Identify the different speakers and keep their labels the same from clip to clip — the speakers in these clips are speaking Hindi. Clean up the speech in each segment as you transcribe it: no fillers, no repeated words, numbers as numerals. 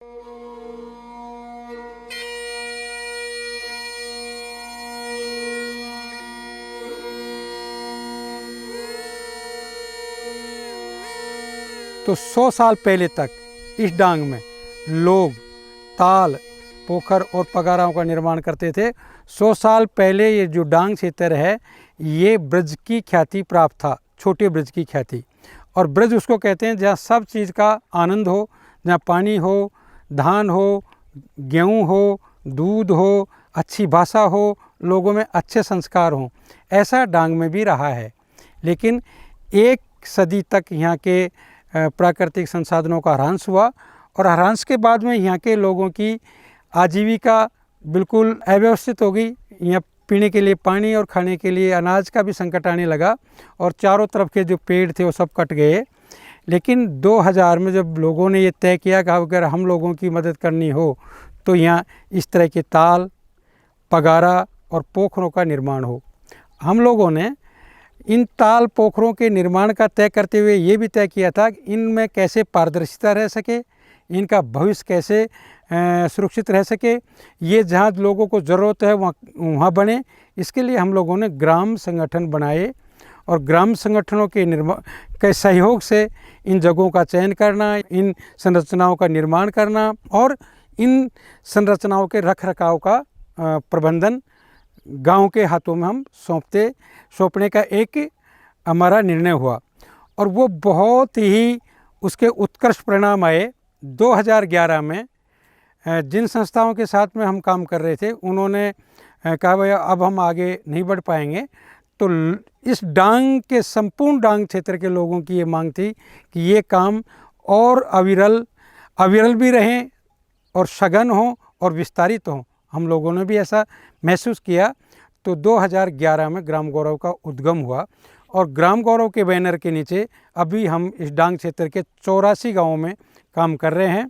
Speaker 1: तो 100 साल पहले तक इस डांग में लोग ताल, पोखर और पगाराओं का निर्माण करते थे। 100 साल पहले ये जो डांग क्षेत्र है ये ब्रज की ख्याति प्राप्त था, छोटे ब्रज की ख्याति। और ब्रज उसको कहते हैं जहाँ सब चीज़ का आनंद हो, जहाँ पानी हो, धान हो, गेहूँ हो, दूध हो, अच्छी भाषा हो, लोगों में अच्छे संस्कार हों। ऐसा डांग में भी रहा है। लेकिन 1 सदी तक यहाँ के प्राकृतिक संसाधनों का ह्रास हुआ और ह्रास के बाद में यहाँ के लोगों की आजीविका बिल्कुल अव्यवस्थित हो गई। यहाँ पीने के लिए पानी और खाने के लिए अनाज का भी संकट आने लगा और चारों तरफ के जो पेड़ थे वो सब कट गए। लेकिन 2000 में जब लोगों ने ये तय किया कि अगर हम लोगों की मदद करनी हो तो यहाँ इस तरह के ताल, पगारा और पोखरों का निर्माण हो। हम लोगों ने इन ताल पोखरों के निर्माण का तय करते हुए ये भी तय किया था कि इनमें कैसे पारदर्शिता रह सके, इनका भविष्य कैसे सुरक्षित रह सके, ये जहाँ लोगों को ज़रूरत है वहाँ बने। इसके लिए हम लोगों ने ग्राम संगठन बनाए और ग्राम संगठनों के सहयोग से इन जगहों का चयन करना, इन संरचनाओं का निर्माण करना और इन संरचनाओं के रखरखाव का प्रबंधन गांव के हाथों में हम सौंपने का एक हमारा निर्णय हुआ और वो बहुत ही उसके उत्कृष्ट परिणाम आए। 2011 में जिन संस्थाओं के साथ में हम काम कर रहे थे उन्होंने कहा भैया अब हम आगे नहीं बढ़ पाएंगे। तो इस डांग के संपूर्ण डांग क्षेत्र के लोगों की ये मांग थी कि ये काम और अविरल भी रहें और सघन हो और विस्तारित हो। हम लोगों ने भी ऐसा महसूस किया। तो 2011 में ग्राम गौरव का उद्गम हुआ और ग्राम गौरव के बैनर के नीचे अभी हम इस डांग क्षेत्र के 84 गाँवों में काम कर रहे हैं।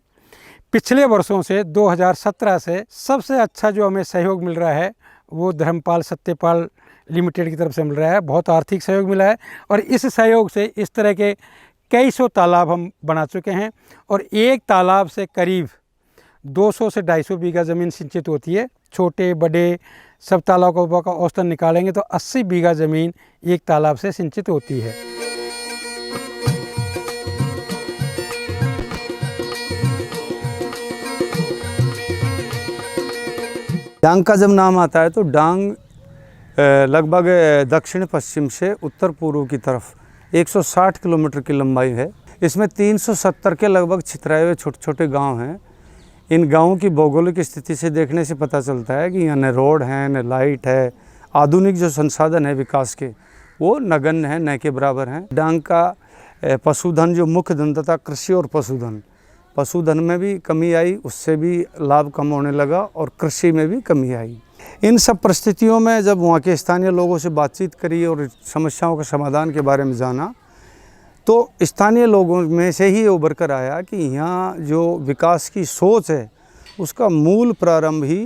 Speaker 1: पिछले वर्षों से 2017 से सबसे अच्छा जो हमें सहयोग मिल रहा है वो धर्मपाल सत्यपाल लिमिटेड की तरफ से मिल रहा है। बहुत आर्थिक सहयोग मिला है और इस सहयोग से इस तरह के कई सौ तालाब हम बना चुके हैं और एक तालाब से करीब 200 से 250 बीघा ज़मीन सिंचित होती है। छोटे बड़े सब तालाबों का औसतन निकालेंगे तो 80 बीघा ज़मीन एक तालाब से सिंचित होती है।
Speaker 2: डांग का जब नाम आता है तो डांग लगभग दक्षिण पश्चिम से उत्तर पूर्व की तरफ 160 किलोमीटर की लंबाई है। इसमें 370 के लगभग छितराए हुए छोटे छोटे गांव हैं। इन गांवों की भौगोलिक स्थिति से देखने से पता चलता है कि यहाँ न रोड है, न लाइट है, आधुनिक जो संसाधन है विकास के वो नगण्य है, न के बराबर हैं। डांग का पशुधन जो मुख्य धन तथा कृषि और पशुधन में भी कमी आई, उससे भी लाभ कम होने लगा और कृषि में भी कमी आई। इन सब परिस्थितियों में जब वहाँ के स्थानीय लोगों से बातचीत करी और समस्याओं के समाधान के बारे में जाना तो स्थानीय लोगों में से ही उभर कर आया कि यहाँ जो विकास की सोच है उसका मूल प्रारंभ ही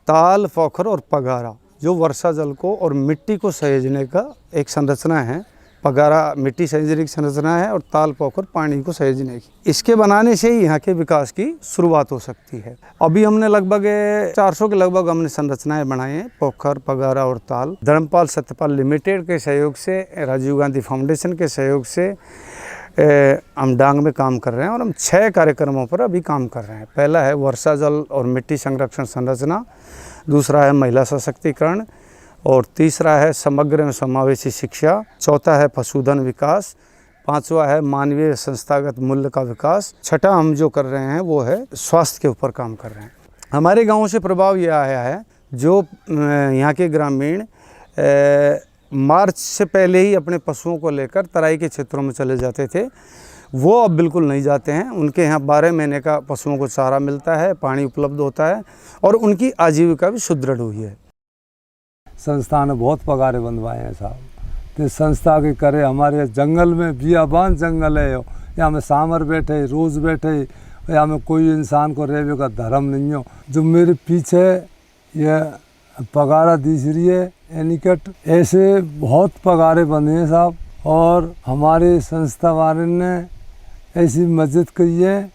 Speaker 2: ताल, पोखर और पगारा जो वर्षा जल को और मिट्टी को सहेजने का एक संरचना है। पगारा मिट्टी सहेजने की संरचना है और ताल, पोखर पानी को सहेजने की। इसके बनाने से ही यहाँ के विकास की शुरुआत हो सकती है। अभी हमने लगभग 400 के लगभग हमने संरचनाएं बनाई हैं, पोखर, पगारा और ताल। धर्मपाल सत्यपाल लिमिटेड के सहयोग से, राजीव गांधी फाउंडेशन के सहयोग से हम डांग में काम कर रहे हैं और हम 6 कार्यक्रमों पर अभी काम कर रहे हैं। पहला है वर्षा जल और मिट्टी संरक्षण संरचना, दूसरा है महिला सशक्तिकरण और तीसरा है समग्र एवं समावेशी शिक्षा, चौथा है पशुधन विकास, पांचवा है मानवीय संस्थागत मूल्य का विकास, छठा हम जो कर रहे हैं वो है स्वास्थ्य के ऊपर काम कर रहे हैं। हमारे गाँव से प्रभाव ये आया है जो यहाँ के ग्रामीण मार्च से पहले ही अपने पशुओं को लेकर तराई के क्षेत्रों में चले जाते थे, वो अब बिल्कुल नहीं जाते हैं। उनके यहाँ 12 महीने का पशुओं को चारा मिलता है, पानी उपलब्ध होता है और उनकी आजीविका भी सुदृढ़ हुई है।
Speaker 3: संस्था ने बहुत पगारे बंधवाए हैं साहब। तो संस्था के करे हमारे जंगल में बियाबान जंगल है, यहाँ में सांवर बैठे, रोज़ बैठे, यहाँ में कोई इंसान को रहने का धर्म नहीं हो। जो मेरे पीछे ये पगारा दिख रही है एनिकट, ऐसे बहुत पगारे बंधे हैं साहब। और हमारे संस्था वाले ने ऐसी मदद की है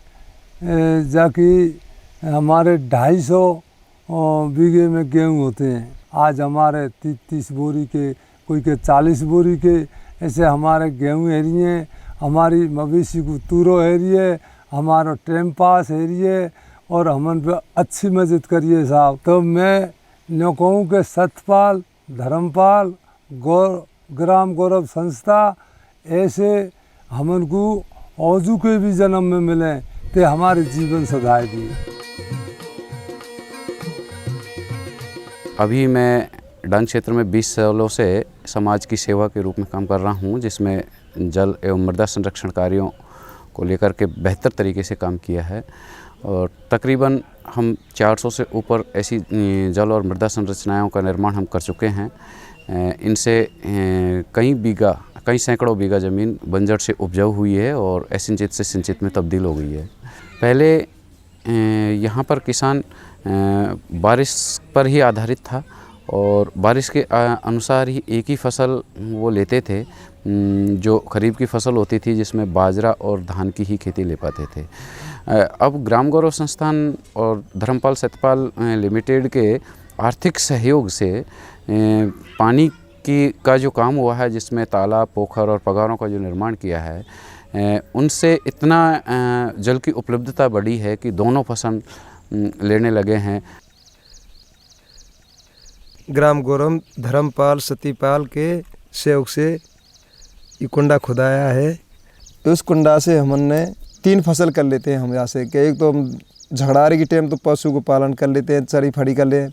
Speaker 3: जाकि हमारे 250 बीघे में गेहूँ होते हैं। आज हमारे 30 बोरी के, कोई के 40 बोरी के, ऐसे हमारे गेहूँ हेरी हैं। हमारी मवेशी को तूरो हेरी है, हमारा टाइम पास हेरी है और हमन पे अच्छी मदद करिए साहब। तो मैं न्यों कहूँ कि सतपाल, धर्मपाल, ग्राम गौरव संस्था ऐसे हमन को औजू के भी जन्म में मिले तो हमारे जीवन सधाएगी।
Speaker 4: अभी मैं डांग क्षेत्र में 20 सालों से समाज की सेवा के रूप में काम कर रहा हूं, जिसमें जल एवं मृदा संरक्षण कार्यों को लेकर के बेहतर तरीके से काम किया है। और तकरीबन हम 400 से ऊपर ऐसी जल और मृदा संरचनाओं का निर्माण हम कर चुके हैं। इनसे कई सैकड़ों बीघा ज़मीन बंजर से उपजाऊ हुई है और असिंचित से सिंचित में तब्दील हो गई है। पहले यहाँ पर किसान बारिश पर ही आधारित था और बारिश के अनुसार ही एक ही फसल वो लेते थे, जो खरीफ की फसल होती थी जिसमें बाजरा और धान की ही खेती ले पाते थे। अब ग्राम गौरव संस्थान और धर्मपाल सतपाल लिमिटेड के आर्थिक सहयोग से पानी का जो काम हुआ है, जिसमें तालाब, पोखर और पगारों का जो निर्माण किया है, उनसे इतना जल की उपलब्धता बढ़ी है कि दोनों फसल लेने लगे हैं।
Speaker 5: ग्राम गौरव धर्मपाल सतीपाल के सहयोग से ये कुंडा खुदाया है। तो उस कुंडा से हमने 3 फसल कर लेते हैं हम यहाँ से कि एक तो हम झगड़ारी के टाइम तो पशु को पालन कर लेते हैं, चरी फड़ी कर लें,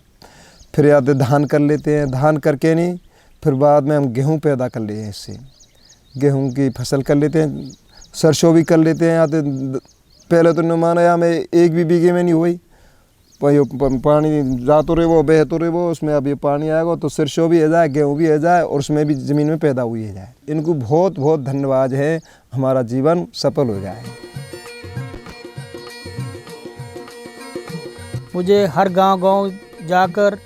Speaker 5: फिर या तो धान कर लेते हैं, धान करके नहीं फिर बाद में हम गेहूँ पैदा कर लेते हैं। इससे गेहूँ की फसल कर लेते हैं, सरसों भी कर लेते हैं। या तो पहले तो न माना या में एक भी बीघे में नहीं हुई, पानी जातो रहे वो बहतो रहे वो, उसमें अब ये पानी आएगा तो सरसों भी हो जाए, गेहूँ भी हो जाए और उसमें भी ज़मीन में पैदा हुई है जाए। इनको बहुत बहुत धन्यवाद है, हमारा जीवन सफल हो जाए।
Speaker 6: मुझे हर गांव जाकर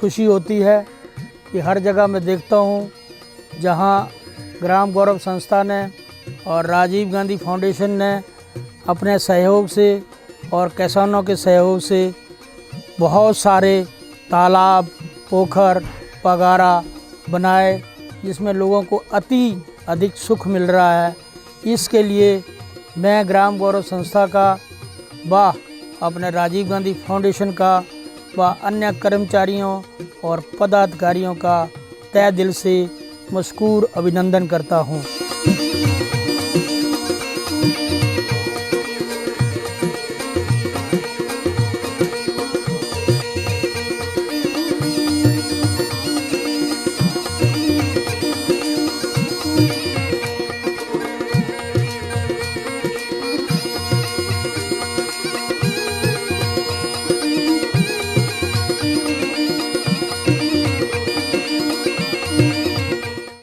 Speaker 6: खुशी होती है कि हर जगह मैं देखता हूँ जहाँ ग्राम गौरव संस्था ने और राजीव गांधी फाउंडेशन ने अपने सहयोग से और किसानों के सहयोग से बहुत सारे तालाब, पोखर, पगारा बनाए, जिसमें लोगों को अति अधिक सुख मिल रहा है। इसके लिए मैं ग्राम गौरव संस्था का व अपने राजीव गांधी फाउंडेशन का व अन्य कर्मचारियों और पदाधिकारियों का तहे दिल से मशकूर अभिनंदन करता हूँ।